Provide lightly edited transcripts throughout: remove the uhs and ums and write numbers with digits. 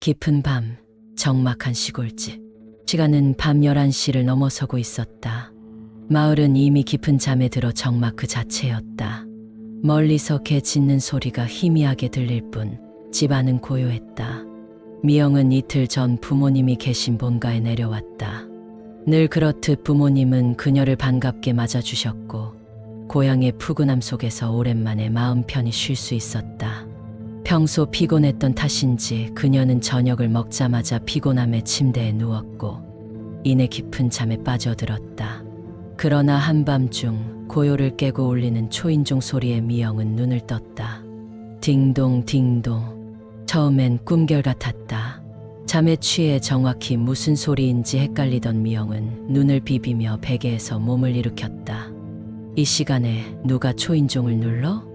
깊은 밤, 적막한 시골집. 시간은 밤 11시를 넘어서고 있었다. 마을은 이미 깊은 잠에 들어 적막 그 자체였다. 멀리서 개 짖는 소리가 희미하게 들릴 뿐 집안은 고요했다. 미영은 이틀 전 부모님이 계신 본가에 내려왔다. 늘 그렇듯 부모님은 그녀를 반갑게 맞아주셨고 고향의 푸근함 속에서 오랜만에 마음 편히 쉴 수 있었다. 평소 피곤했던 탓인지 그녀는 저녁을 먹자마자 피곤함에 침대에 누웠고 이내 깊은 잠에 빠져들었다. 그러나 한밤중 고요를 깨고 울리는 초인종 소리에 미영은 눈을 떴다. 딩동 딩동. 처음엔 꿈결 같았다. 잠에 취해 정확히 무슨 소리인지 헷갈리던 미영은 눈을 비비며 베개에서 몸을 일으켰다. 이 시간에 누가 초인종을 눌러?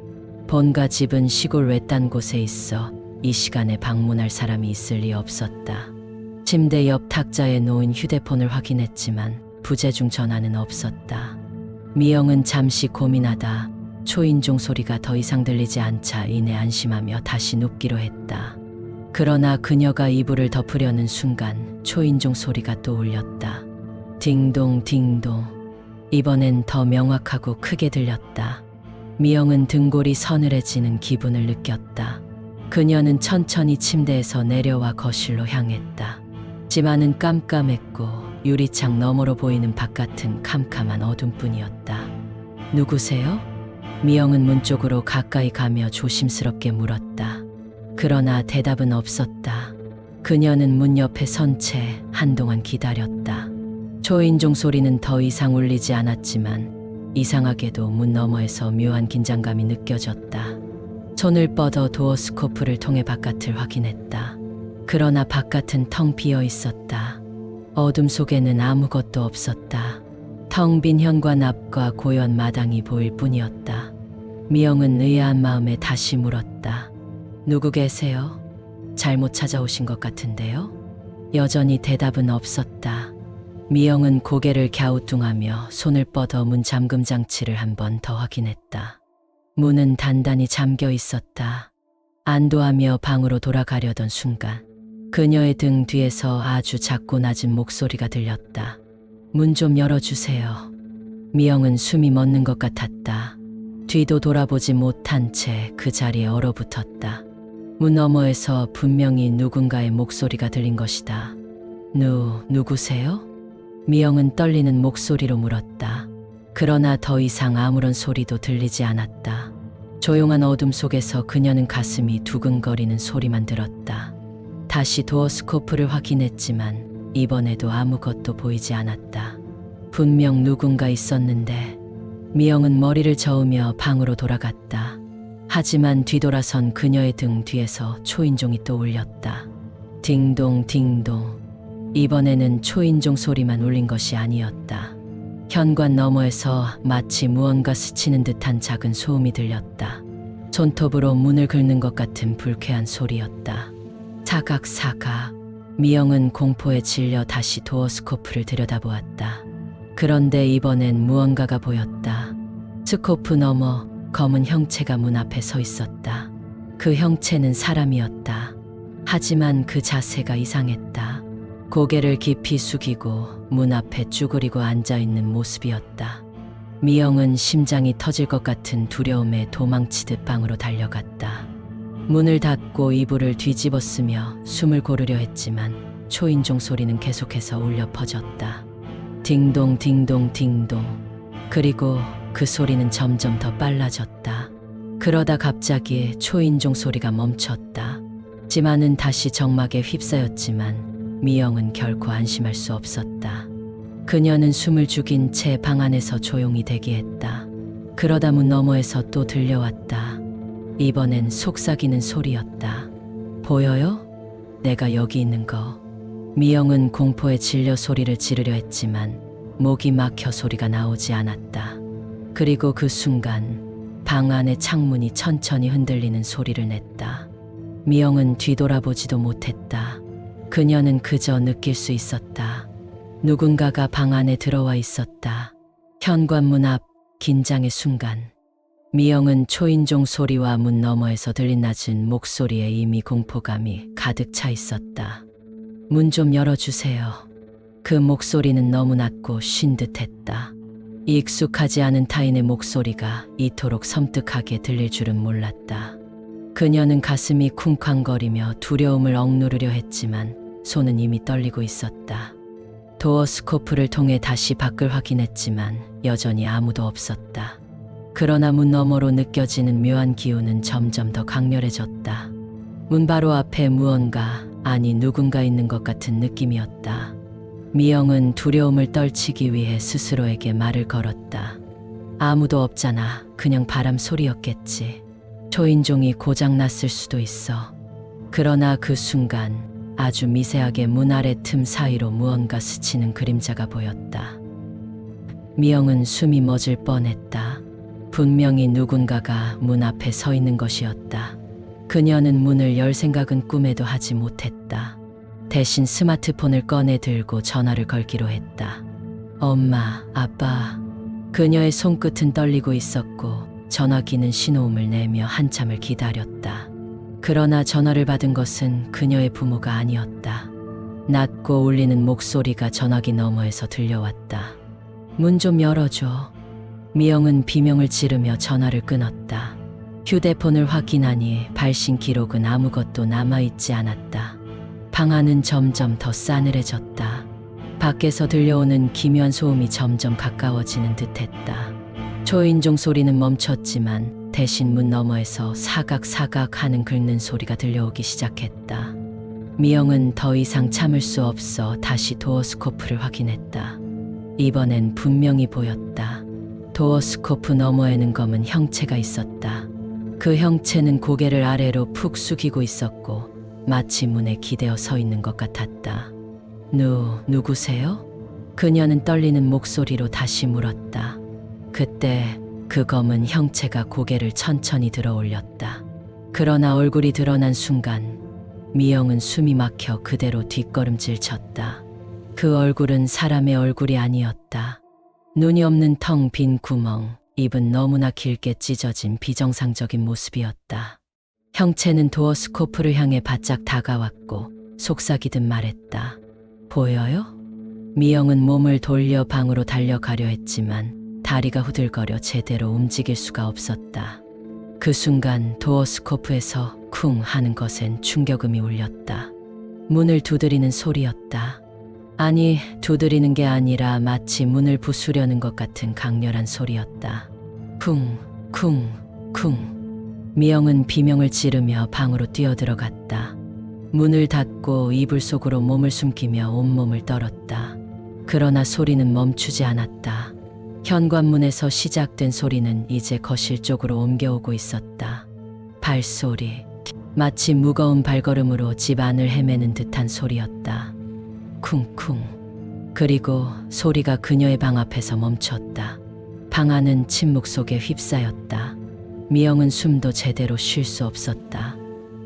본가 집은 시골 외딴 곳에 있어 이 시간에 방문할 사람이 있을 리 없었다. 침대 옆 탁자에 놓인 휴대폰을 확인했지만 부재중 전화는 없었다. 미영은 잠시 고민하다 초인종 소리가 더 이상 들리지 않자 이내 안심하며 다시 눕기로 했다. 그러나 그녀가 이불을 덮으려는 순간 초인종 소리가 또 울렸다. 딩동 딩동. 이번엔 더 명확하고 크게 들렸다. 미영은 등골이 서늘해지는 기분을 느꼈다. 그녀는 천천히 침대에서 내려와 거실로 향했다. 집안은 깜깜했고 유리창 너머로 보이는 바깥은 캄캄한 어둠뿐이었다. 누구세요? 미영은 문 쪽으로 가까이 가며 조심스럽게 물었다. 그러나 대답은 없었다. 그녀는 문 옆에 선 채 한동안 기다렸다. 초인종 소리는 더 이상 울리지 않았지만 이상하게도 문 너머에서 묘한 긴장감이 느껴졌다. 손을 뻗어 도어 스코프를 통해 바깥을 확인했다. 그러나 바깥은 텅 비어 있었다. 어둠 속에는 아무것도 없었다. 텅 빈 현관 앞과 고요한 마당이 보일 뿐이었다. 미영은 의아한 마음에 다시 물었다. 누구 계세요? 잘못 찾아오신 것 같은데요? 여전히 대답은 없었다. 미영은 고개를 갸우뚱하며 손을 뻗어 문 잠금 장치를 한 번 더 확인했다. 문은 단단히 잠겨 있었다. 안도하며 방으로 돌아가려던 순간 그녀의 등 뒤에서 아주 작고 낮은 목소리가 들렸다. 문 좀 열어주세요. 미영은 숨이 멎는 것 같았다. 뒤도 돌아보지 못한 채 그 자리에 얼어붙었다. 문 너머에서 분명히 누군가의 목소리가 들린 것이다. 누구세요? 미영은 떨리는 목소리로 물었다. 그러나 더 이상 아무런 소리도 들리지 않았다. 조용한 어둠 속에서 그녀는 가슴이 두근거리는 소리만 들었다. 다시 도어 스코프를 확인했지만 이번에도 아무것도 보이지 않았다. 분명 누군가 있었는데 미영은 머리를 저으며 방으로 돌아갔다. 하지만 뒤돌아선 그녀의 등 뒤에서 초인종이 또 울렸다. 딩동 딩동. 이번에는 초인종 소리만 울린 것이 아니었다. 현관 너머에서 마치 무언가 스치는 듯한 작은 소음이 들렸다. 손톱으로 문을 긁는 것 같은 불쾌한 소리였다. 사각사각. 미영은 공포에 질려 다시 도어 스코프를 들여다보았다. 그런데 이번엔 무언가가 보였다. 스코프 너머 검은 형체가 문 앞에 서 있었다. 그 형체는 사람이었다. 하지만 그 자세가 이상했다. 고개를 깊이 숙이고 문 앞에 쭈그리고 앉아있는 모습이었다. 미영은 심장이 터질 것 같은 두려움에 도망치듯 방으로 달려갔다. 문을 닫고 이불을 뒤집어쓰며 숨을 고르려 했지만 초인종 소리는 계속해서 울려 퍼졌다. 딩동 딩동 딩동. 그리고 그 소리는 점점 더 빨라졌다. 그러다 갑자기 초인종 소리가 멈췄다. 집안은 다시 적막에 휩싸였지만 미영은 결코 안심할 수 없었다. 그녀는 숨을 죽인 채 방 안에서 조용히 대기했다. 그러다 문 너머에서 또 들려왔다. 이번엔 속삭이는 소리였다. 보여요? 내가 여기 있는 거. 미영은 공포에 질려 소리를 지르려 했지만 목이 막혀 소리가 나오지 않았다. 그리고 그 순간 방 안의 창문이 천천히 흔들리는 소리를 냈다. 미영은 뒤돌아보지도 못했다. 그녀는 그저 느낄 수 있었다. 누군가가 방 안에 들어와 있었다. 현관문 앞 긴장의 순간 미영은 초인종 소리와 문 너머에서 들린 낮은 목소리에 이미 공포감이 가득 차 있었다. 문 좀 열어주세요. 그 목소리는 너무 낮고 쉰 듯했다. 익숙하지 않은 타인의 목소리가 이토록 섬뜩하게 들릴 줄은 몰랐다. 그녀는 가슴이 쿵쾅거리며 두려움을 억누르려 했지만 손은 이미 떨리고 있었다. 도어 스코프를 통해 다시 밖을 확인했지만 여전히 아무도 없었다. 그러나 문 너머로 느껴지는 묘한 기운은 점점 더 강렬해졌다. 문 바로 앞에 무언가, 아니 누군가 있는 것 같은 느낌이었다. 미영은 두려움을 떨치기 위해 스스로에게 말을 걸었다. 아무도 없잖아. 그냥 바람 소리였겠지. 초인종이 고장났을 수도 있어. 그러나 그 순간 아주 미세하게 문 아래 틈 사이로 무언가 스치는 그림자가 보였다. 미영은 숨이 멎을 뻔했다. 분명히 누군가가 문 앞에 서 있는 것이었다. 그녀는 문을 열 생각은 꿈에도 하지 못했다. 대신 스마트폰을 꺼내 들고 전화를 걸기로 했다. 엄마, 아빠. 그녀의 손끝은 떨리고 있었고 전화기는 신호음을 내며 한참을 기다렸다. 그러나 전화를 받은 것은 그녀의 부모가 아니었다. 낮고 울리는 목소리가 전화기 너머에서 들려왔다. 문 좀 열어줘. 미영은 비명을 지르며 전화를 끊었다. 휴대폰을 확인하니 발신 기록은 아무것도 남아있지 않았다. 방 안은 점점 더 싸늘해졌다. 밖에서 들려오는 기묘한 소음이 점점 가까워지는 듯했다. 초인종 소리는 멈췄지만 대신 문 너머에서 사각사각 하는 긁는 소리가 들려오기 시작했다. 미영은 더 이상 참을 수 없어 다시 도어 스코프를 확인했다. 이번엔 분명히 보였다. 도어 스코프 너머에는 검은 형체가 있었다. 그 형체는 고개를 아래로 푹 숙이고 있었고 마치 문에 기대어 서 있는 것 같았다. 누구세요? 그녀는 떨리는 목소리로 다시 물었다. 그때 그 검은 형체가 고개를 천천히 들어 올렸다. 그러나 얼굴이 드러난 순간 미영은 숨이 막혀 그대로 뒷걸음질 쳤다. 그 얼굴은 사람의 얼굴이 아니었다. 눈이 없는 텅 빈 구멍, 입은 너무나 길게 찢어진 비정상적인 모습이었다. 형체는 도어 스코프를 향해 바짝 다가왔고 속삭이듯 말했다. 보여요? 미영은 몸을 돌려 방으로 달려가려 했지만 다리가 후들거려 제대로 움직일 수가 없었다. 그 순간 도어 스코프에서 쿵 하는 것엔 충격음이 울렸다. 문을 두드리는 소리였다. 아니, 두드리는 게 아니라 마치 문을 부수려는 것 같은 강렬한 소리였다. 쿵, 쿵, 쿵. 미영은 비명을 지르며 방으로 뛰어들어갔다. 문을 닫고 이불 속으로 몸을 숨기며 온몸을 떨었다. 그러나 소리는 멈추지 않았다. 현관문에서 시작된 소리는 이제 거실 쪽으로 옮겨오고 있었다. 발소리, 마치 무거운 발걸음으로 집 안을 헤매는 듯한 소리였다. 쿵쿵. 그리고 소리가 그녀의 방 앞에서 멈췄다. 방 안은 침묵 속에 휩싸였다. 미영은 숨도 제대로 쉴 수 없었다.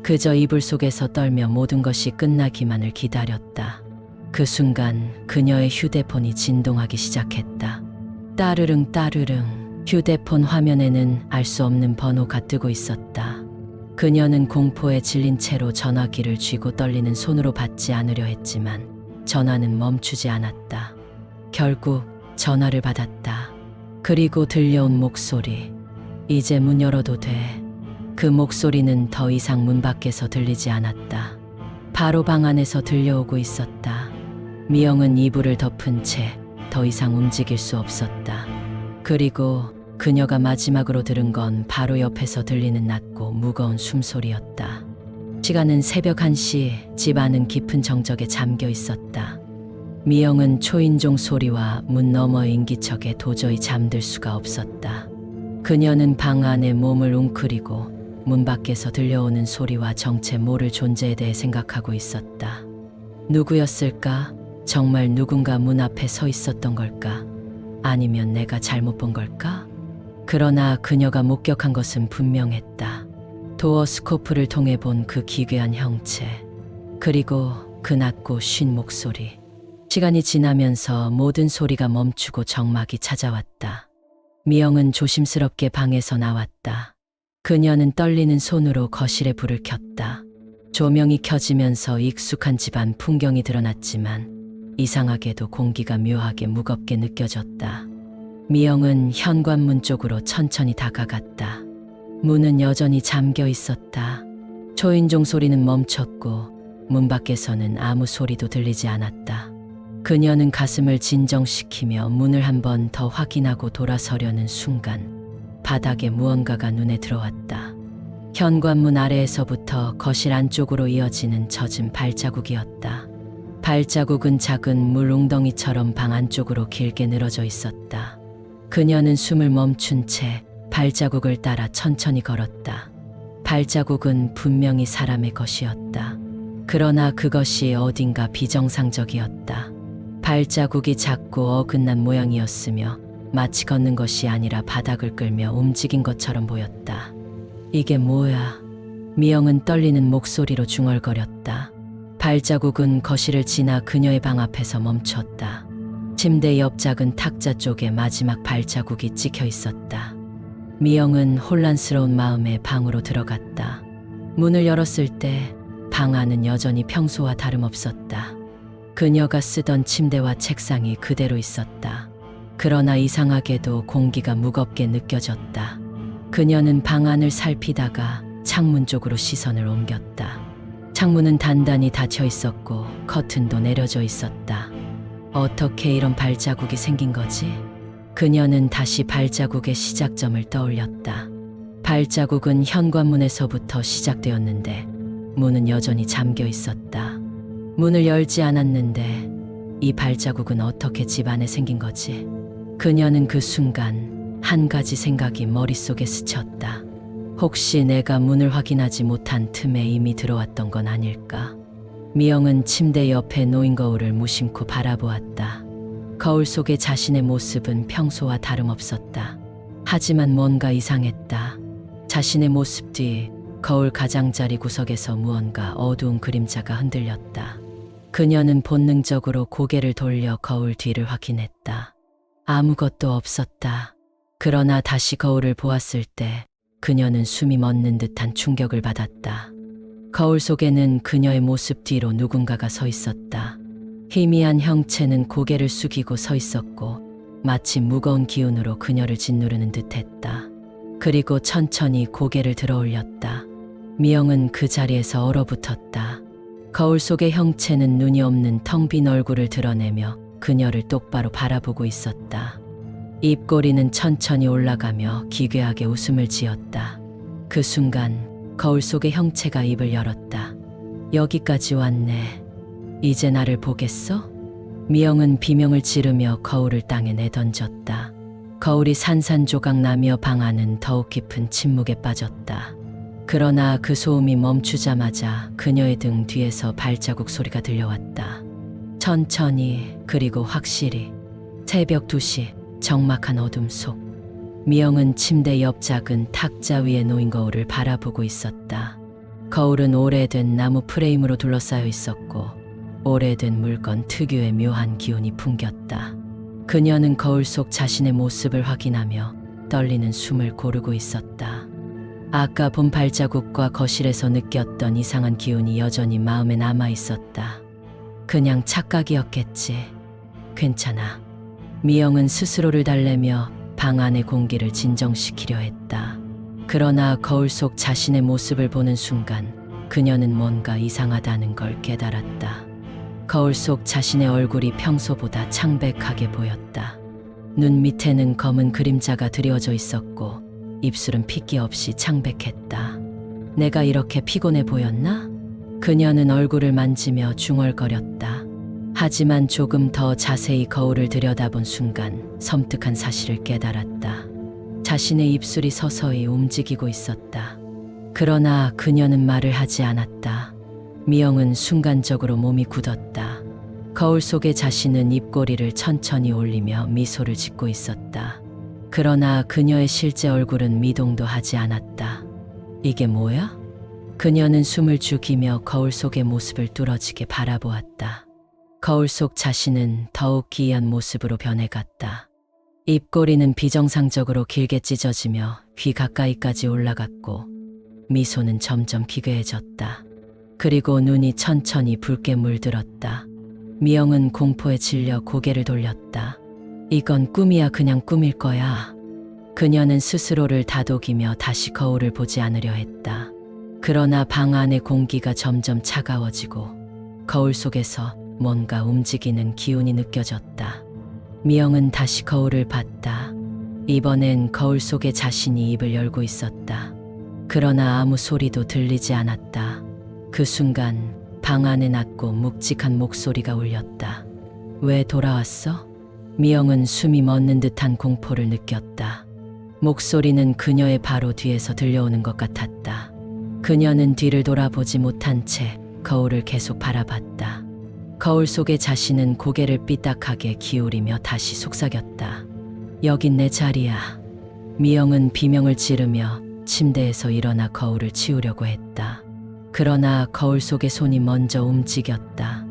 그저 이불 속에서 떨며 모든 것이 끝나기만을 기다렸다. 그 순간 그녀의 휴대폰이 진동하기 시작했다. 따르릉 따르릉. 휴대폰 화면에는 알 수 없는 번호가 뜨고 있었다. 그녀는 공포에 질린 채로 전화기를 쥐고 떨리는 손으로 받지 않으려 했지만 전화는 멈추지 않았다. 결국 전화를 받았다. 그리고 들려온 목소리. 이제 문 열어도 돼. 그 목소리는 더 이상 문 밖에서 들리지 않았다. 바로 방 안에서 들려오고 있었다. 미영은 이불을 덮은 채 더 이상 움직일 수 없었다. 그리고 그녀가 마지막으로 들은 건 바로 옆에서 들리는 낮고 무거운 숨소리였다. 시간은 새벽 1시, 집 안은 깊은 정적에 잠겨 있었다. 미영은 초인종 소리와 문 너머의 인기척에 도저히 잠들 수가 없었다. 그녀는 방 안에 몸을 웅크리고 문 밖에서 들려오는 소리와 정체 모를 존재에 대해 생각하고 있었다. 누구였을까? 정말 누군가 문 앞에 서 있었던 걸까? 아니면 내가 잘못 본 걸까? 그러나 그녀가 목격한 것은 분명했다. 도어 스코프를 통해 본 그 기괴한 형체, 그리고 그 낮고 쉰 목소리. 시간이 지나면서 모든 소리가 멈추고 정막이 찾아왔다. 미영은 조심스럽게 방에서 나왔다. 그녀는 떨리는 손으로 거실에 불을 켰다. 조명이 켜지면서 익숙한 집안 풍경이 드러났지만 이상하게도 공기가 묘하게 무겁게 느껴졌다. 미영은 현관문 쪽으로 천천히 다가갔다. 문은 여전히 잠겨 있었다. 초인종 소리는 멈췄고 문 밖에서는 아무 소리도 들리지 않았다. 그녀는 가슴을 진정시키며 문을 한 번 더 확인하고 돌아서려는 순간 바닥에 무언가가 눈에 들어왔다. 현관문 아래에서부터 거실 안쪽으로 이어지는 젖은 발자국이었다. 발자국은 작은 물 웅덩이처럼 방 안쪽으로 길게 늘어져 있었다. 그녀는 숨을 멈춘 채 발자국을 따라 천천히 걸었다. 발자국은 분명히 사람의 것이었다. 그러나 그것이 어딘가 비정상적이었다. 발자국이 작고 어긋난 모양이었으며 마치 걷는 것이 아니라 바닥을 끌며 움직인 것처럼 보였다. 이게 뭐야? 미영은 떨리는 목소리로 중얼거렸다. 발자국은 거실을 지나 그녀의 방 앞에서 멈췄다. 침대 옆 작은 탁자 쪽에 마지막 발자국이 찍혀 있었다. 미영은 혼란스러운 마음에 방으로 들어갔다. 문을 열었을 때 방 안은 여전히 평소와 다름없었다. 그녀가 쓰던 침대와 책상이 그대로 있었다. 그러나 이상하게도 공기가 무겁게 느껴졌다. 그녀는 방 안을 살피다가 창문 쪽으로 시선을 옮겼다. 창문은 단단히 닫혀 있었고 커튼도 내려져 있었다. 어떻게 이런 발자국이 생긴 거지? 그녀는 다시 발자국의 시작점을 떠올렸다. 발자국은 현관문에서부터 시작되었는데 문은 여전히 잠겨 있었다. 문을 열지 않았는데 이 발자국은 어떻게 집 안에 생긴 거지? 그녀는 그 순간 한 가지 생각이 머릿속에 스쳤다. 혹시 내가 문을 확인하지 못한 틈에 이미 들어왔던 건 아닐까? 미영은 침대 옆에 놓인 거울을 무심코 바라보았다. 거울 속의 자신의 모습은 평소와 다름없었다. 하지만 뭔가 이상했다. 자신의 모습 뒤 거울 가장자리 구석에서 무언가 어두운 그림자가 흔들렸다. 그녀는 본능적으로 고개를 돌려 거울 뒤를 확인했다. 아무것도 없었다. 그러나 다시 거울을 보았을 때 그녀는 숨이 멎는 듯한 충격을 받았다. 거울 속에는 그녀의 모습 뒤로 누군가가 서 있었다. 희미한 형체는 고개를 숙이고 서 있었고 마치 무거운 기운으로 그녀를 짓누르는 듯했다. 그리고 천천히 고개를 들어 올렸다. 미영은 그 자리에서 얼어붙었다. 거울 속의 형체는 눈이 없는 텅 빈 얼굴을 드러내며 그녀를 똑바로 바라보고 있었다. 입꼬리는 천천히 올라가며 기괴하게 웃음을 지었다. 그 순간 거울 속의 형체가 입을 열었다. 여기까지 왔네. 이제 나를 보겠어? 미영은 비명을 지르며 거울을 땅에 내던졌다. 거울이 산산조각 나며 방 안은 더욱 깊은 침묵에 빠졌다. 그러나 그 소음이 멈추자마자 그녀의 등 뒤에서 발자국 소리가 들려왔다. 천천히 그리고 확실히. 새벽 2시 적막한 어둠 속 미영은 침대 옆 작은 탁자 위에 놓인 거울을 바라보고 있었다. 거울은 오래된 나무 프레임으로 둘러싸여 있었고 오래된 물건 특유의 묘한 기운이 풍겼다. 그녀는 거울 속 자신의 모습을 확인하며 떨리는 숨을 고르고 있었다. 아까 본 발자국과 거실에서 느꼈던 이상한 기운이 여전히 마음에 남아 있었다. 그냥 착각이었겠지. 괜찮아. 미영은 스스로를 달래며 방 안의 공기를 진정시키려 했다. 그러나 거울 속 자신의 모습을 보는 순간 그녀는 뭔가 이상하다는 걸 깨달았다. 거울 속 자신의 얼굴이 평소보다 창백하게 보였다. 눈 밑에는 검은 그림자가 드리워져 있었고 입술은 핏기 없이 창백했다. 내가 이렇게 피곤해 보였나? 그녀는 얼굴을 만지며 중얼거렸다. 하지만 조금 더 자세히 거울을 들여다본 순간 섬뜩한 사실을 깨달았다. 자신의 입술이 서서히 움직이고 있었다. 그러나 그녀는 말을 하지 않았다. 미영은 순간적으로 몸이 굳었다. 거울 속의 자신은 입꼬리를 천천히 올리며 미소를 짓고 있었다. 그러나 그녀의 실제 얼굴은 미동도 하지 않았다. 이게 뭐야? 그녀는 숨을 죽이며 거울 속의 모습을 뚫어지게 바라보았다. 거울 속 자신은 더욱 기이한 모습으로 변해갔다. 입꼬리는 비정상적으로 길게 찢어지며 귀 가까이까지 올라갔고 미소는 점점 기괴해졌다. 그리고 눈이 천천히 붉게 물들었다. 미영은 공포에 질려 고개를 돌렸다. 이건 꿈이야, 그냥 꿈일 거야. 그녀는 스스로를 다독이며 다시 거울을 보지 않으려 했다. 그러나 방 안의 공기가 점점 차가워지고 거울 속에서 뭔가 움직이는 기운이 느껴졌다. 미영은 다시 거울을 봤다. 이번엔 거울 속에 자신이 입을 열고 있었다. 그러나 아무 소리도 들리지 않았다. 그 순간 방 안에 낮고 묵직한 목소리가 울렸다. 왜 돌아왔어? 미영은 숨이 멎는 듯한 공포를 느꼈다. 목소리는 그녀의 바로 뒤에서 들려오는 것 같았다. 그녀는 뒤를 돌아보지 못한 채 거울을 계속 바라봤다. 거울 속의 자신은 고개를 삐딱하게 기울이며 다시 속삭였다. 여긴 내 자리야. 미영은 비명을 지르며 침대에서 일어나 거울을 치우려고 했다. 그러나 거울 속의 손이 먼저 움직였다.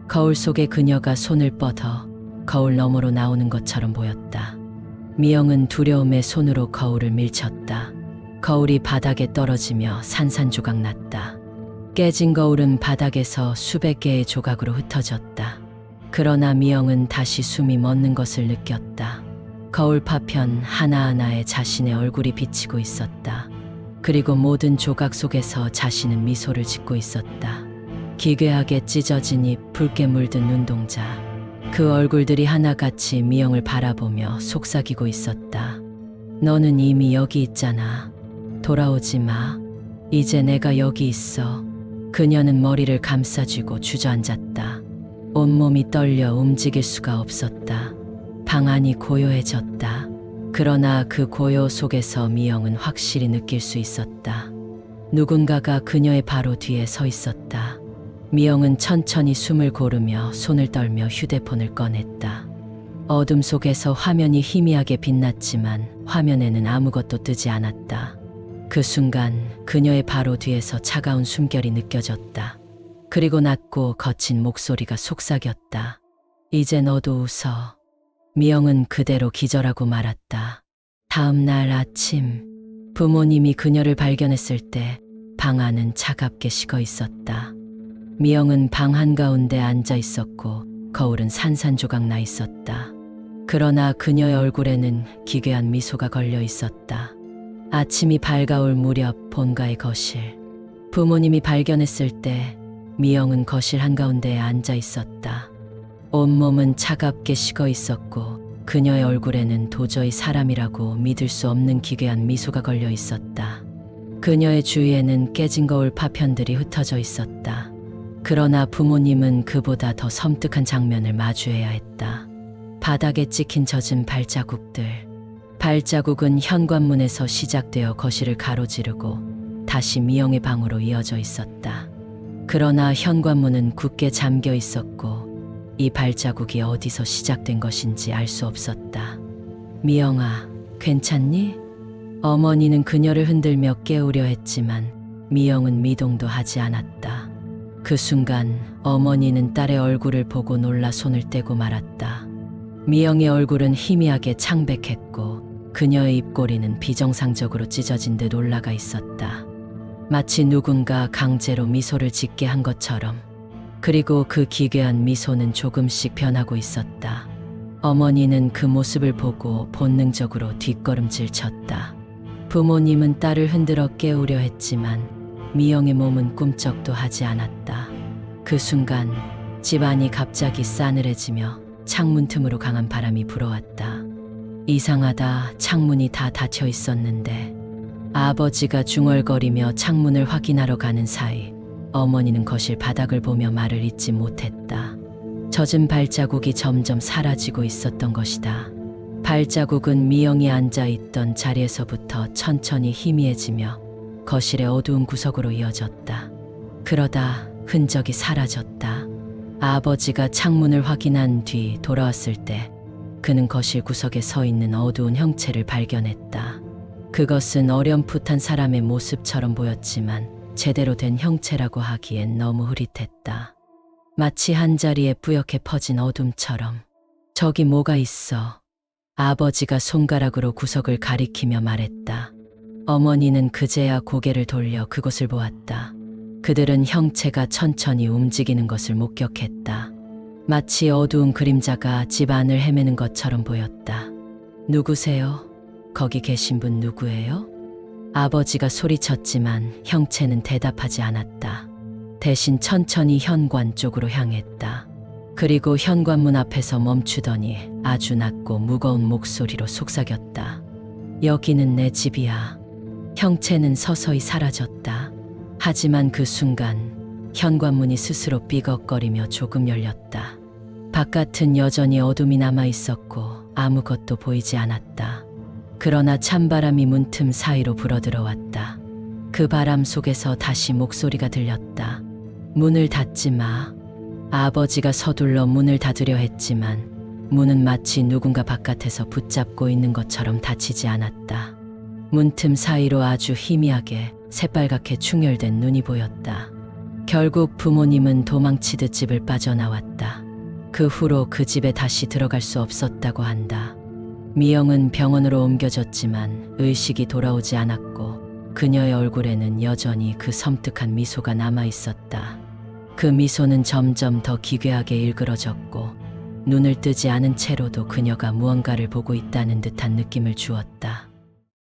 거울 속의 그녀가 손을 뻗어 거울 너머로 나오는 것처럼 보였다. 미영은 두려움에 손으로 거울을 밀쳤다. 거울이 바닥에 떨어지며 산산조각 났다. 깨진 거울은 바닥에서 수백 개의 조각으로 흩어졌다. 그러나 미영은 다시 숨이 멎는 것을 느꼈다. 거울 파편 하나하나에 자신의 얼굴이 비치고 있었다. 그리고 모든 조각 속에서 자신은 미소를 짓고 있었다. 기괴하게 찢어진 입, 붉게 물든 눈동자. 그 얼굴들이 하나같이 미영을 바라보며 속삭이고 있었다. 너는 이미 여기 있잖아. 돌아오지 마. 이제 내가 여기 있어. 그녀는 머리를 감싸쥐고 주저앉았다. 온몸이 떨려 움직일 수가 없었다. 방 안이 고요해졌다. 그러나 그 고요 속에서 미영은 확실히 느낄 수 있었다. 누군가가 그녀의 바로 뒤에 서 있었다. 미영은 천천히 숨을 고르며 손을 떨며 휴대폰을 꺼냈다. 어둠 속에서 화면이 희미하게 빛났지만 화면에는 아무것도 뜨지 않았다. 그 순간 그녀의 바로 뒤에서 차가운 숨결이 느껴졌다. 그리고 낮고 거친 목소리가 속삭였다. 이제 너도 웃어. 미영은 그대로 기절하고 말았다. 다음 날 아침 부모님이 그녀를 발견했을 때 방 안은 차갑게 식어 있었다. 미영은 방 한가운데 앉아 있었고 거울은 산산조각 나 있었다. 그러나 그녀의 얼굴에는 기괴한 미소가 걸려 있었다. 아침이 밝아올 무렵 본가의 거실. 부모님이 발견했을 때 미영은 거실 한가운데에 앉아 있었다. 온몸은 차갑게 식어 있었고 그녀의 얼굴에는 도저히 사람이라고 믿을 수 없는 기괴한 미소가 걸려 있었다. 그녀의 주위에는 깨진 거울 파편들이 흩어져 있었다. 그러나 부모님은 그보다 더 섬뜩한 장면을 마주해야 했다. 바닥에 찍힌 젖은 발자국들. 발자국은 현관문에서 시작되어 거실을 가로지르고 다시 미영의 방으로 이어져 있었다. 그러나 현관문은 굳게 잠겨 있었고 이 발자국이 어디서 시작된 것인지 알 수 없었다. 미영아, 괜찮니? 어머니는 그녀를 흔들며 깨우려 했지만 미영은 미동도 하지 않았다. 그 순간 어머니는 딸의 얼굴을 보고 놀라 손을 떼고 말았다. 미영의 얼굴은 희미하게 창백했고 그녀의 입꼬리는 비정상적으로 찢어진 듯 올라가 있었다. 마치 누군가 강제로 미소를 짓게 한 것처럼. 그리고 그 기괴한 미소는 조금씩 변하고 있었다. 어머니는 그 모습을 보고 본능적으로 뒷걸음질 쳤다. 부모님은 딸을 흔들어 깨우려 했지만 미영의 몸은 꿈쩍도 하지 않았다. 그 순간 집안이 갑자기 싸늘해지며 창문 틈으로 강한 바람이 불어왔다. 이상하다. 창문이 다 닫혀 있었는데 아버지가 중얼거리며 창문을 확인하러 가는 사이 어머니는 거실 바닥을 보며 말을 잇지 못했다. 젖은 발자국이 점점 사라지고 있었던 것이다. 발자국은 미영이 앉아있던 자리에서부터 천천히 희미해지며 거실의 어두운 구석으로 이어졌다. 그러다 흔적이 사라졌다. 아버지가 창문을 확인한 뒤 돌아왔을 때 그는 거실 구석에 서 있는 어두운 형체를 발견했다. 그것은 어렴풋한 사람의 모습처럼 보였지만 제대로 된 형체라고 하기엔 너무 흐릿했다. 마치 한자리에 뿌옇게 퍼진 어둠처럼. 저기 뭐가 있어? 아버지가 손가락으로 구석을 가리키며 말했다. 어머니는 그제야 고개를 돌려 그곳을 보았다. 그들은 형체가 천천히 움직이는 것을 목격했다. 마치 어두운 그림자가 집 안을 헤매는 것처럼 보였다. 누구세요? 거기 계신 분 누구예요? 아버지가 소리쳤지만 형체는 대답하지 않았다. 대신 천천히 현관 쪽으로 향했다. 그리고 현관문 앞에서 멈추더니 아주 낮고 무거운 목소리로 속삭였다. 여기는 내 집이야. 형체는 서서히 사라졌다. 하지만 그 순간 현관문이 스스로 삐걱거리며 조금 열렸다. 바깥은 여전히 어둠이 남아 있었고 아무것도 보이지 않았다. 그러나 찬바람이 문틈 사이로 불어들어왔다. 그 바람 속에서 다시 목소리가 들렸다. 문을 닫지 마. 아버지가 서둘러 문을 닫으려 했지만 문은 마치 누군가 바깥에서 붙잡고 있는 것처럼 닫히지 않았다. 문틈 사이로 아주 희미하게 새빨갛게 충혈된 눈이 보였다. 결국 부모님은 도망치듯 집을 빠져나왔다. 그 후로 그 집에 다시 들어갈 수 없었다고 한다. 미영은 병원으로 옮겨졌지만 의식이 돌아오지 않았고 그녀의 얼굴에는 여전히 그 섬뜩한 미소가 남아 있었다. 그 미소는 점점 더 기괴하게 일그러졌고 눈을 뜨지 않은 채로도 그녀가 무언가를 보고 있다는 듯한 느낌을 주었다.